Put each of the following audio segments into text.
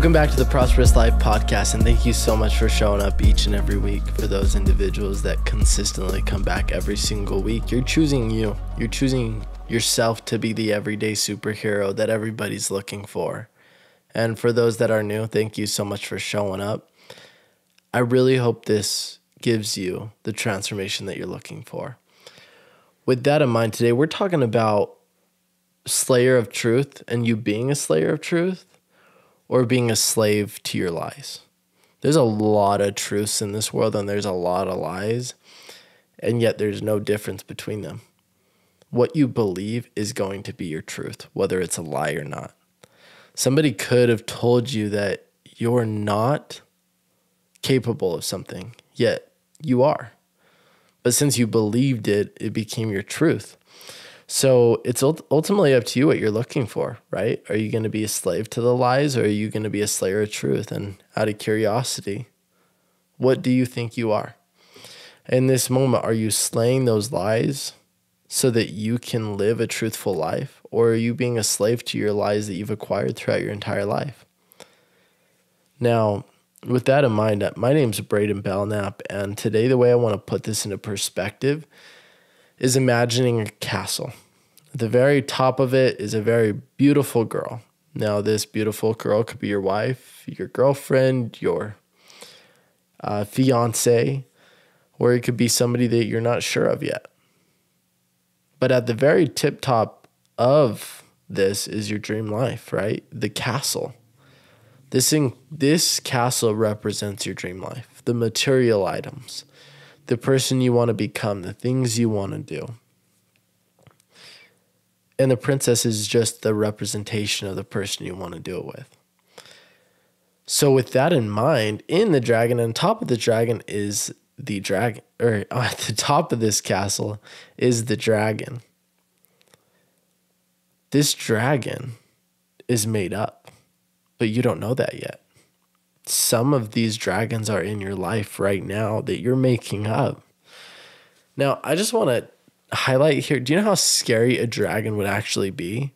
Welcome back to the Prosperous Life Podcast, and thank you so much for showing up each and every week. For those individuals that consistently come back every single week, you're choosing you. You're choosing yourself to be the everyday superhero that everybody's looking for. And for those that are new, thank you so much for showing up. I really hope this gives you the transformation that you're looking for. With that in mind, today we're talking about slayer of truth and you being a slayer of truth or being a slave to your lies. There's a lot of truths in this world and there's a lot of lies, and yet there's no difference between them. What you believe is going to be your truth, whether it's a lie or not. Somebody could have told you that you're not capable of something, yet you are. But since you believed it, it became your truth. So it's ultimately up to you what you're looking for, right? Are you going to be a slave to the lies, or are you going to be a slayer of truth? And out of curiosity, what do you think you are? In this moment, are you slaying those lies so that you can live a truthful life? Or are you being a slave to your lies that you've acquired throughout your entire life? Now, with that in mind, my name's Braiden Belnap, and today the way I want to put this into perspective is imagining a castle. At the very top of it is a very beautiful girl. Now, this beautiful girl could be your wife, your girlfriend, your fiance, or it could be somebody that you're not sure of yet. But at the very tip top of this is your dream life, right? The castle. This castle represents your dream life, the material items, the person you want to become, the things you want to do. And the princess is just the representation of the person you want to do it with. So with that in mind, in the dragon, and on top of the dragon is the dragon, or at the top of this castle is the dragon. This dragon is made up, but you don't know that yet. Some of these dragons are in your life right now that you're making up. Now, I just want to highlight here, do you know how scary a dragon would actually be?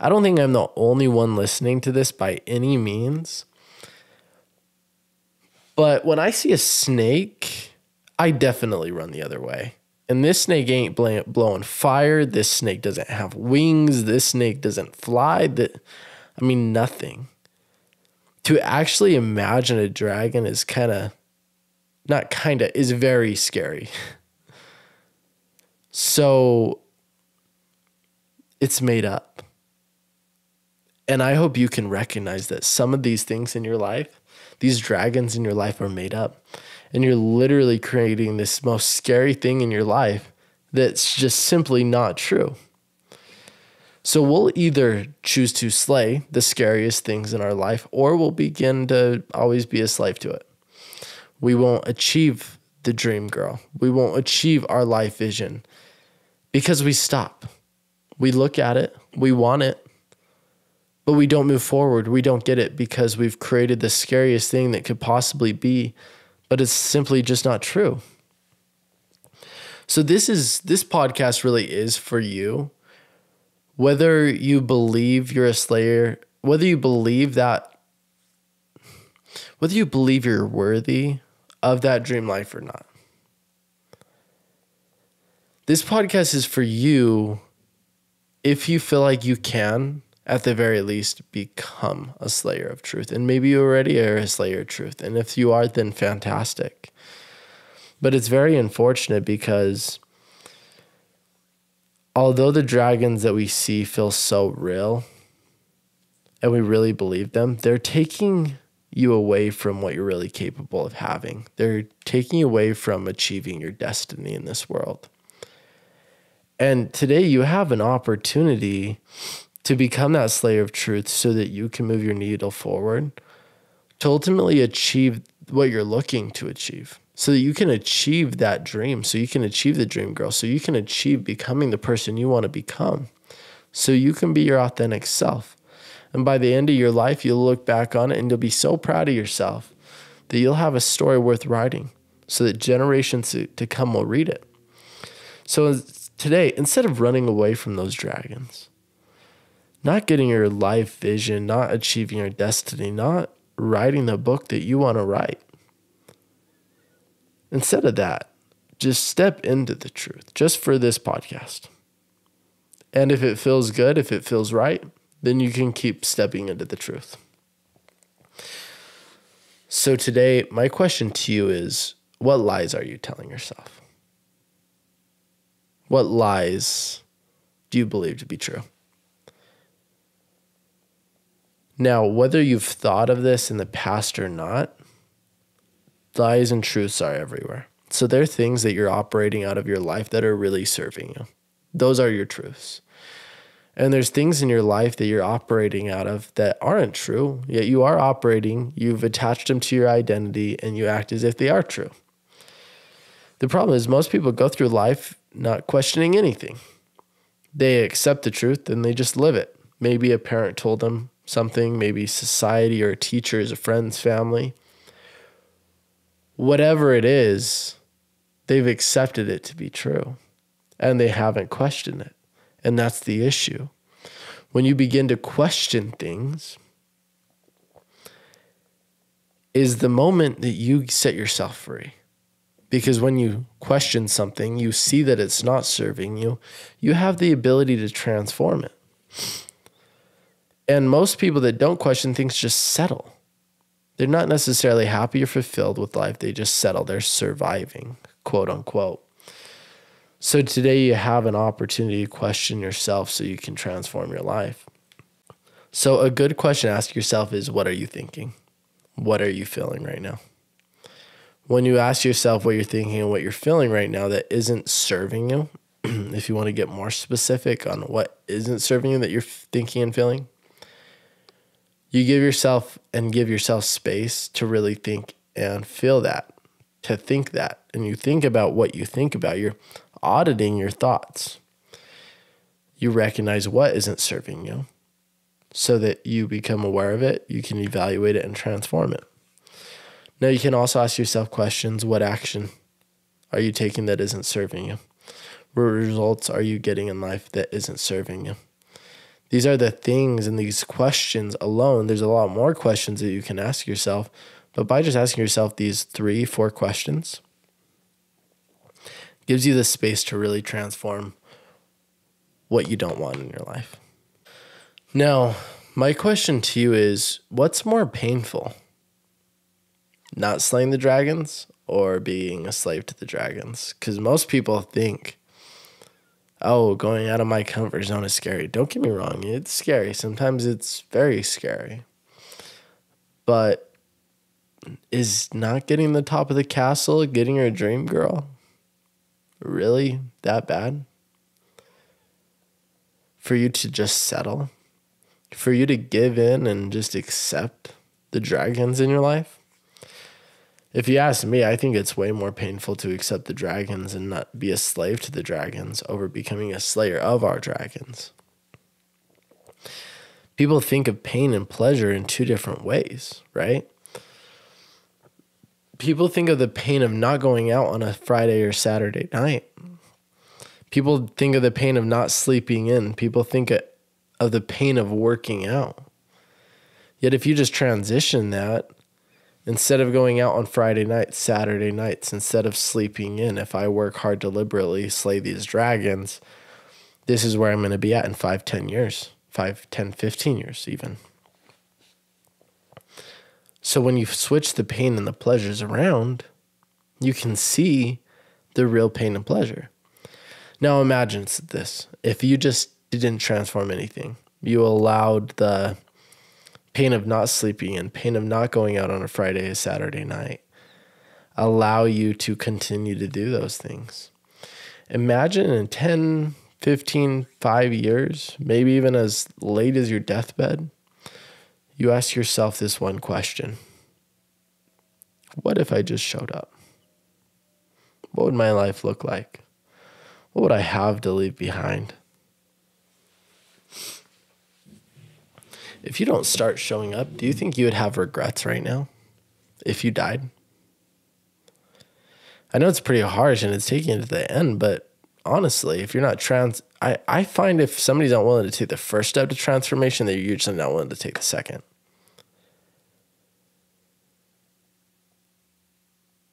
I don't think I'm the only one listening to this by any means. But when I see a snake, I definitely run the other way. And this snake ain't blowing fire. This snake doesn't have wings. This snake doesn't fly. Nothing. To actually imagine a dragon is is very scary. So it's made up. And I hope you can recognize that some of these things in your life, these dragons in your life are made up. And you're literally creating this most scary thing in your life that's just simply not true. So we'll either choose to slay the scariest things in our life, or we'll begin to always be a slave to it. We won't achieve the dream girl. We won't achieve our life vision because we stop. We look at it, we want it, but we don't move forward. We don't get it because we've created the scariest thing that could possibly be, but it's simply just not true. So this podcast really is for you. Whether you believe you're a slayer, whether you believe you're worthy of that dream life or not. This podcast is for you if you feel like you can, at the very least, become a slayer of truth. And maybe you already are a slayer of truth. And if you are, then fantastic. But it's very unfortunate because although the dragons that we see feel so real and we really believe them, they're taking you away from what you're really capable of having. They're taking you away from achieving your destiny in this world. And today you have an opportunity to become that slayer of truth so that you can move your needle forward to ultimately achieve what you're looking to achieve. So that you can achieve that dream, so you can achieve the dream girl, so you can achieve becoming the person you want to become, so you can be your authentic self. And by the end of your life, you'll look back on it and you'll be so proud of yourself that you'll have a story worth writing so that generations to come will read it. So today, instead of running away from those dragons, not getting your life vision, not achieving your destiny, not writing the book that you want to write. Instead of that, just step into the truth just for this podcast. And if it feels good, if it feels right, then you can keep stepping into the truth. So today, my question to you is, what lies are you telling yourself? What lies do you believe to be true? Now, whether you've thought of this in the past or not, lies and truths are everywhere. So there are things that you're operating out of your life that are really serving you. Those are your truths. And there's things in your life that you're operating out of that aren't true, yet you are operating, you've attached them to your identity, and you act as if they are true. The problem is most people go through life not questioning anything. They accept the truth and they just live it. Maybe a parent told them something, maybe society or teachers, a friend's family. Whatever it is, they've accepted it to be true and they haven't questioned it. And that's the issue. When you begin to question things, is the moment that you set yourself free. Because when you question something, you see that it's not serving you, you have the ability to transform it. And most people that don't question things just settle. They're not necessarily happy or fulfilled with life. They just settle. They're surviving, quote unquote. So today you have an opportunity to question yourself so you can transform your life. So a good question to ask yourself is, what are you thinking? What are you feeling right now? When you ask yourself what you're thinking and what you're feeling right now that isn't serving you, if you want to get more specific on what isn't serving you that you're thinking and feeling, you give yourself space to really think and feel that, to think that. And you think about what you think about. You're auditing your thoughts. You recognize what isn't serving you so that you become aware of it. You can evaluate it and transform it. Now you can also ask yourself questions. What action are you taking that isn't serving you? What results are you getting in life that isn't serving you? These are the things, and these questions alone, there's a lot more questions that you can ask yourself, but by just asking yourself these 3-4 questions, gives you the space to really transform what you don't want in your life. Now, my question to you is, what's more painful? Not slaying the dragons or being a slave to the dragons? Because most people think, oh, going out of my comfort zone is scary. Don't get me wrong. It's scary. Sometimes it's very scary. But is not getting the top of the castle, getting your dream girl, really that bad? For you to just settle? For you to give in and just accept the dragons in your life? If you ask me, I think it's way more painful to accept the dragons and not be a slave to the dragons over becoming a slayer of our dragons. People think of pain and pleasure in 2 different ways, right? People think of the pain of not going out on a Friday or Saturday night. People think of the pain of not sleeping in. People think of the pain of working out. Yet if you just transition that, instead of going out on Friday nights, Saturday nights, instead of sleeping in, if I work hard deliberately, slay these dragons, this is where I'm going to be at in 5, 10 years, 5, 10, 15 years even. So when you switch the pain and the pleasures around, you can see the real pain and pleasure. Now imagine this. If you just didn't transform anything, you allowed the pain of not sleeping in, pain of not going out on a Friday or Saturday night, allow you to continue to do those things. Imagine in 10, 15, 5 years, maybe even as late as your deathbed, you ask yourself this one question. What if I just showed up? What would my life look like? What would I have to leave behind? If you don't start showing up, do you think you would have regrets right now if you died? I know it's pretty harsh and it's taking you to the end, but honestly, if you're not I find if somebody's not willing to take the first step to transformation, they're usually not willing to take the second.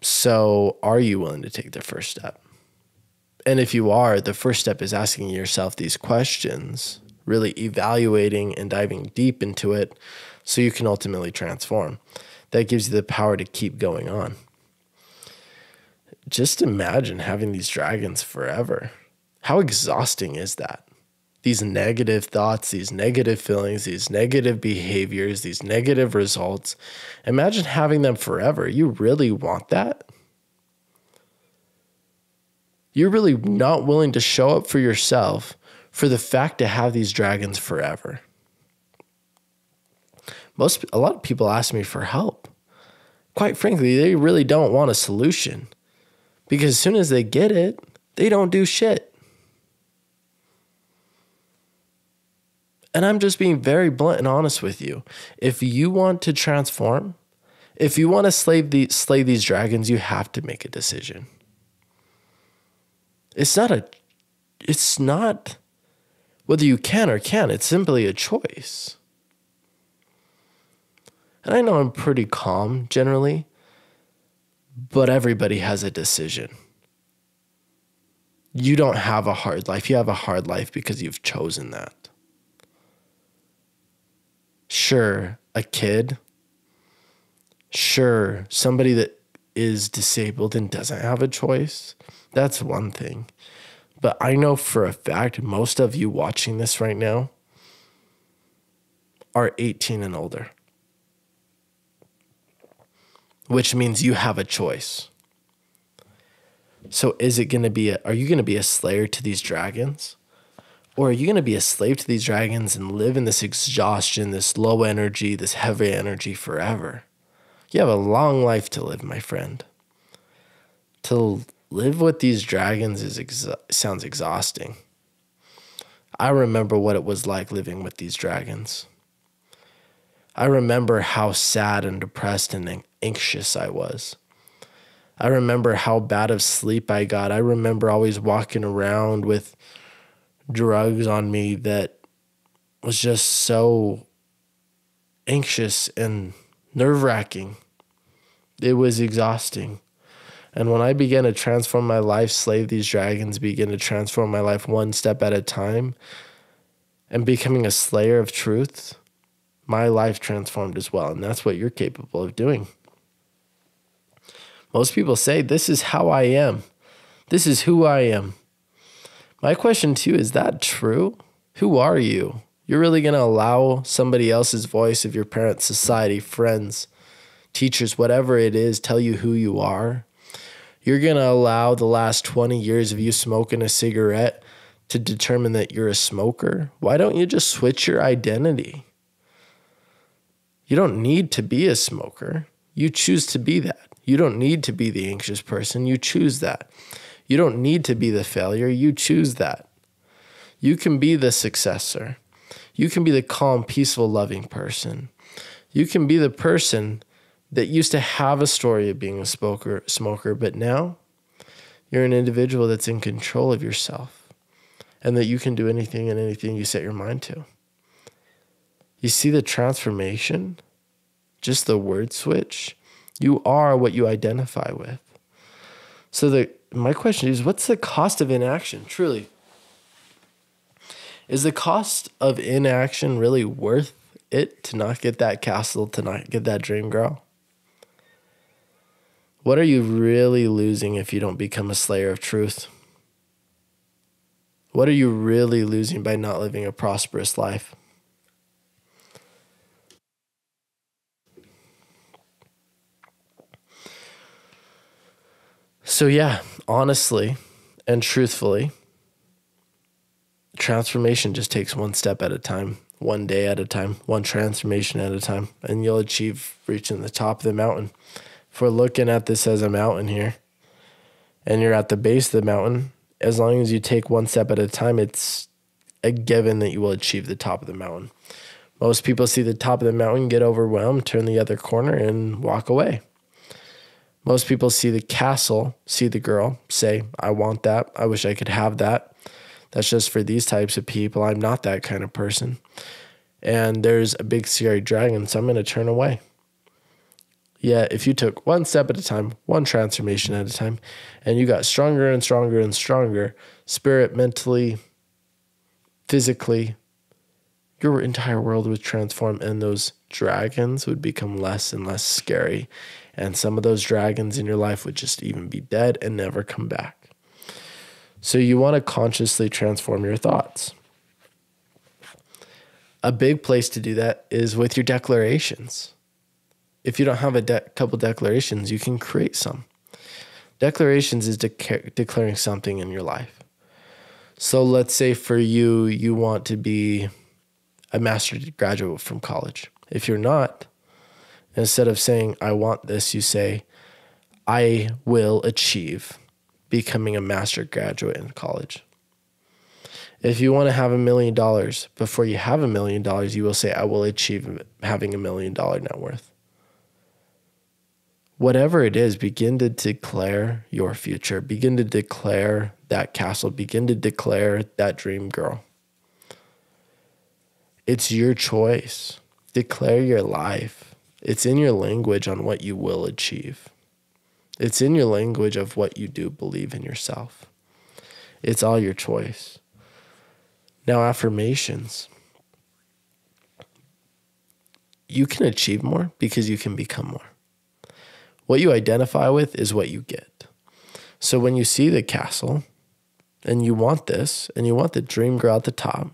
So are you willing to take the first step? And if you are, the first step is asking yourself these questions, really evaluating and diving deep into it so you can ultimately transform. That gives you the power to keep going on. Just imagine having these dragons forever. How exhausting is that? These negative thoughts, these negative feelings, these negative behaviors, these negative results. Imagine having them forever. You really want that? You're really not willing to show up for yourself for the fact to have these dragons forever. A lot of people ask me for help. Quite frankly, they really don't want a solution, because as soon as they get it, they don't do shit. And I'm just being very blunt and honest with you. If you want to transform, if you want to slay these dragons, you have to make a decision. It's not whether you can or can't. It's simply a choice. And I know I'm pretty calm generally, but everybody has a decision. You don't have a hard life. You have a hard life because you've chosen that. Sure, a kid. Sure, somebody that is disabled and doesn't have a choice. That's one thing. But I know for a fact most of you watching this right now are 18 and older, which means you have a choice. So are you going to be a slayer to these dragons? Or are you going to be a slave to these dragons and live in this exhaustion, this low energy, this heavy energy forever? You have a long life to live, my friend. To live with these dragons sounds exhausting. I remember what it was like living with these dragons. I remember how sad and depressed and anxious I was. I remember how bad of sleep I got. I remember always walking around with drugs on me that was just so anxious and nerve-wracking. It was exhausting. And when I began to transform my life, slay these dragons, begin to transform my life one step at a time, and becoming a slayer of truth, my life transformed as well. And that's what you're capable of doing. Most people say, this is how I am. This is who I am. My question to you, is that true? Who are you? You're really going to allow somebody else's voice of your parents, society, friends, teachers, whatever it is, tell you who you are? You're going to allow the last 20 years of you smoking a cigarette to determine that you're a smoker? Why don't you just switch your identity? You don't need to be a smoker. You choose to be that. You don't need to be the anxious person. You choose that. You don't need to be the failure. You choose that. You can be the successor. You can be the calm, peaceful, loving person. You can be the person that used to have a story of being a smoker, but now you're an individual that's in control of yourself and that you can do anything and anything you set your mind to. You see the transformation? Just the word switch? You are what you identify with. So my question is, what's the cost of inaction? Truly, is the cost of inaction really worth it to not get that castle, to not get that dream girl? What are you really losing if you don't become a slayer of truth? What are you really losing by not living a prosperous life? So yeah, honestly and truthfully, transformation just takes one step at a time, one day at a time, one transformation at a time, and you'll achieve reaching the top of the mountain. If we're looking at this as a mountain here, and you're at the base of the mountain, as long as you take one step at a time, it's a given that you will achieve the top of the mountain. Most people see the top of the mountain, get overwhelmed, turn the other corner, and walk away. Most people see the castle, see the girl, say, I want that. I wish I could have that. That's just for these types of people. I'm not that kind of person. And there's a big scary dragon, so I'm going to turn away. Yeah, if you took one step at a time, one transformation at a time, and you got stronger and stronger and stronger, spirit, mentally, physically, your entire world would transform, and those dragons would become less and less scary. And some of those dragons in your life would just even be dead and never come back. So you want to consciously transform your thoughts. A big place to do that is with your declarations. If you don't have a couple declarations, you can create some. Declarations is declaring something in your life. So let's say for you, you want to be a master's graduate from college. If you're not, instead of saying, I want this, you say, I will achieve becoming a master's graduate in college. If you want to have $1 million before you have $1 million, you will say, I will achieve having $1 million net worth. Whatever it is, begin to declare your future. Begin to declare that castle. Begin to declare that dream girl. It's your choice. Declare your life. It's in your language on what you will achieve. It's in your language of what you do believe in yourself. It's all your choice. Now, affirmations. You can achieve more because you can become more. What you identify with is what you get. So when you see the castle and you want this and you want the dream girl at the top,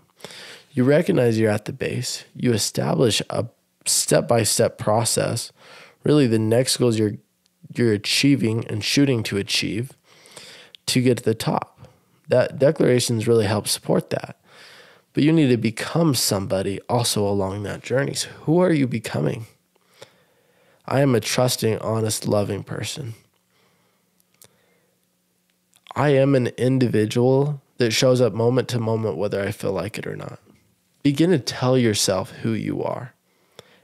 you recognize you're at the base. You establish a step-by-step process. Really, the next goals you're achieving and shooting to achieve to get to the top. That declarations really help support that. But you need to become somebody also along that journey. So who are you becoming? I am a trusting, honest, loving person. I am an individual that shows up moment to moment whether I feel like it or not. Begin to tell yourself who you are.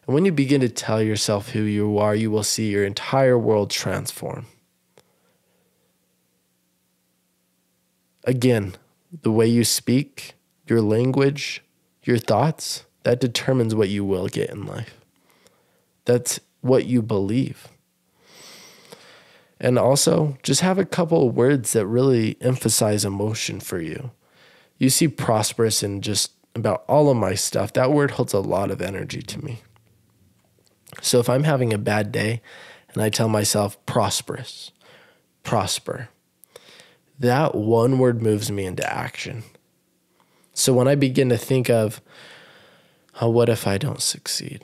And when you begin to tell yourself who you are, you will see your entire world transform. Again, the way you speak, your language, your thoughts, that determines what you will get in life. That's what you believe. And also, just have a couple of words that really emphasize emotion for you. You see prosperous in just about all of my stuff. That word holds a lot of energy to me. So if I'm having a bad day and I tell myself prosperous, prosper, that one word moves me into action. So when I begin to think of, oh, what if I don't succeed?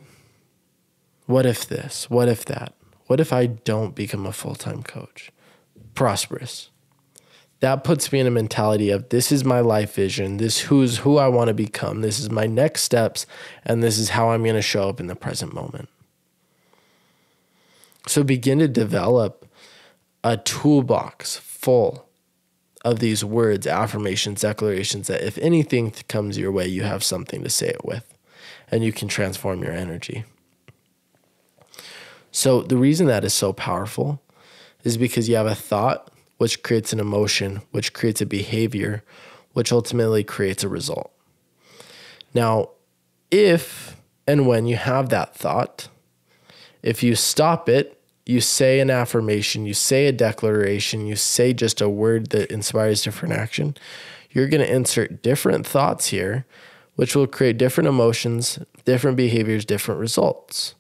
What if this? What if that? What if I don't become a full-time coach? Prosperous. That puts me in a mentality of this is my life vision. This is who I want to become. This is my next steps. And this is how I'm going to show up in the present moment. So begin to develop a toolbox full of these words, affirmations, declarations that if anything comes your way, you have something to say it with and you can transform your energy. So the reason that is so powerful is because you have a thought, which creates an emotion, which creates a behavior, which ultimately creates a result. Now, if and when you have that thought, if you stop it, you say an affirmation, you say a declaration, you say just a word that inspires different action, you're going to insert different thoughts here, which will create different emotions, different behaviors, different results.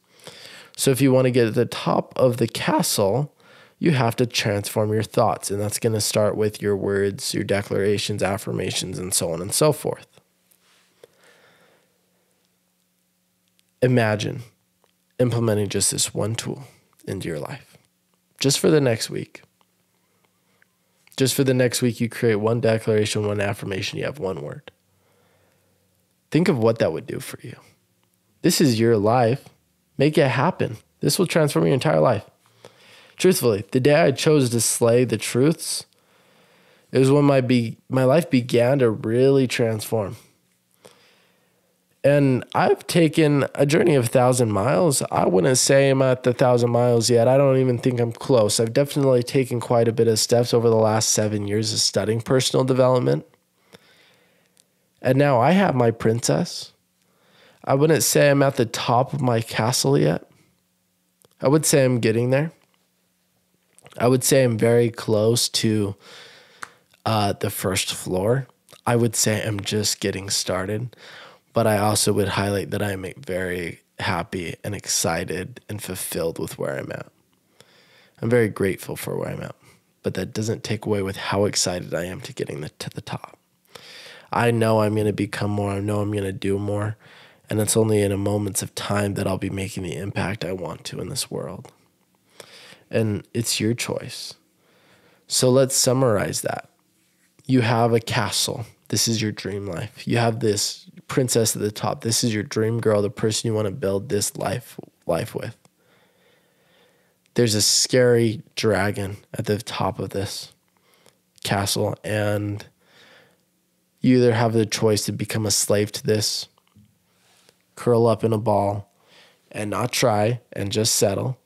So if you want to get at the top of the castle, you have to transform your thoughts. And that's going to start with your words, your declarations, affirmations, and so on and so forth. Imagine implementing just this one tool into your life. Just for the next week. Just for the next week, you create one declaration, one affirmation, you have one word. Think of what that would do for you. This is your life. Make it happen. This will transform your entire life. Truthfully, the day I chose to slay the truths, it was when my life began to really transform. And I've taken a journey of 1,000 miles. I wouldn't say I'm at the 1,000 miles yet. I don't even think I'm close. I've definitely taken quite a bit of steps over the last 7 years of studying personal development. And now I have my princess. I wouldn't say I'm at the top of my castle yet. I would say I'm getting there. I would say I'm very close to the first floor. I would say I'm just getting started. But I also would highlight that I'm very happy and excited and fulfilled with where I'm at. I'm very grateful for where I'm at. But that doesn't take away with how excited I am to getting to the top. I know I'm going to become more. I know I'm going to do more. And it's only in a moments of time that I'll be making the impact I want to in this world. And it's your choice. So let's summarize that. You have a castle. This is your dream life. You have this princess at the top. This is your dream girl, the person you want to build this life with. There's a scary dragon at the top of this castle, and you either have the choice to become a slave to this, curl up in a ball, and not try and just settle,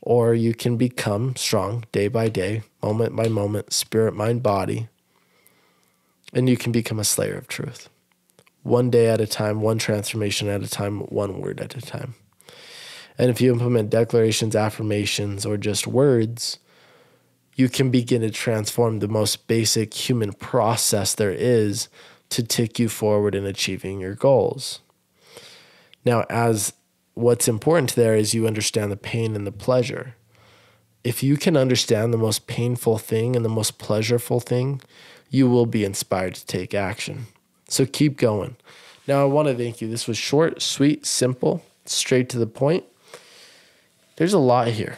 or you can become strong day by day, moment by moment, spirit, mind, body, and you can become a slayer of truth. One day at a time, one transformation at a time, one word at a time. And if you implement declarations, affirmations, or just words, you can begin to transform the most basic human process there is to take you forward in achieving your goals. Now, as what's important there is you understand the pain and the pleasure. If you can understand the most painful thing and the most pleasurable thing, you will be inspired to take action. So keep going. Now, I want to thank you. This was short, sweet, simple, straight to the point. There's a lot here.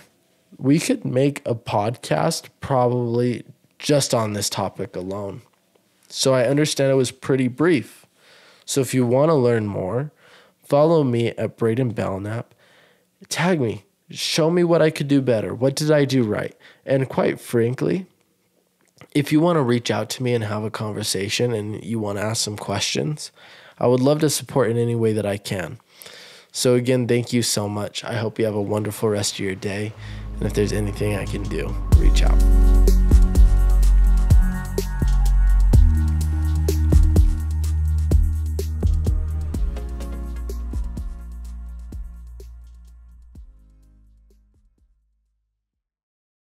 We could make a podcast probably just on this topic alone. So I understand it was pretty brief. So if you want to learn more, follow me at Braiden Belnap. Tag me. Show me what I could do better. What did I do right? And quite frankly, if you want to reach out to me and have a conversation and you want to ask some questions, I would love to support in any way that I can. So again, thank you so much. I hope you have a wonderful rest of your day. And if there's anything I can do, reach out.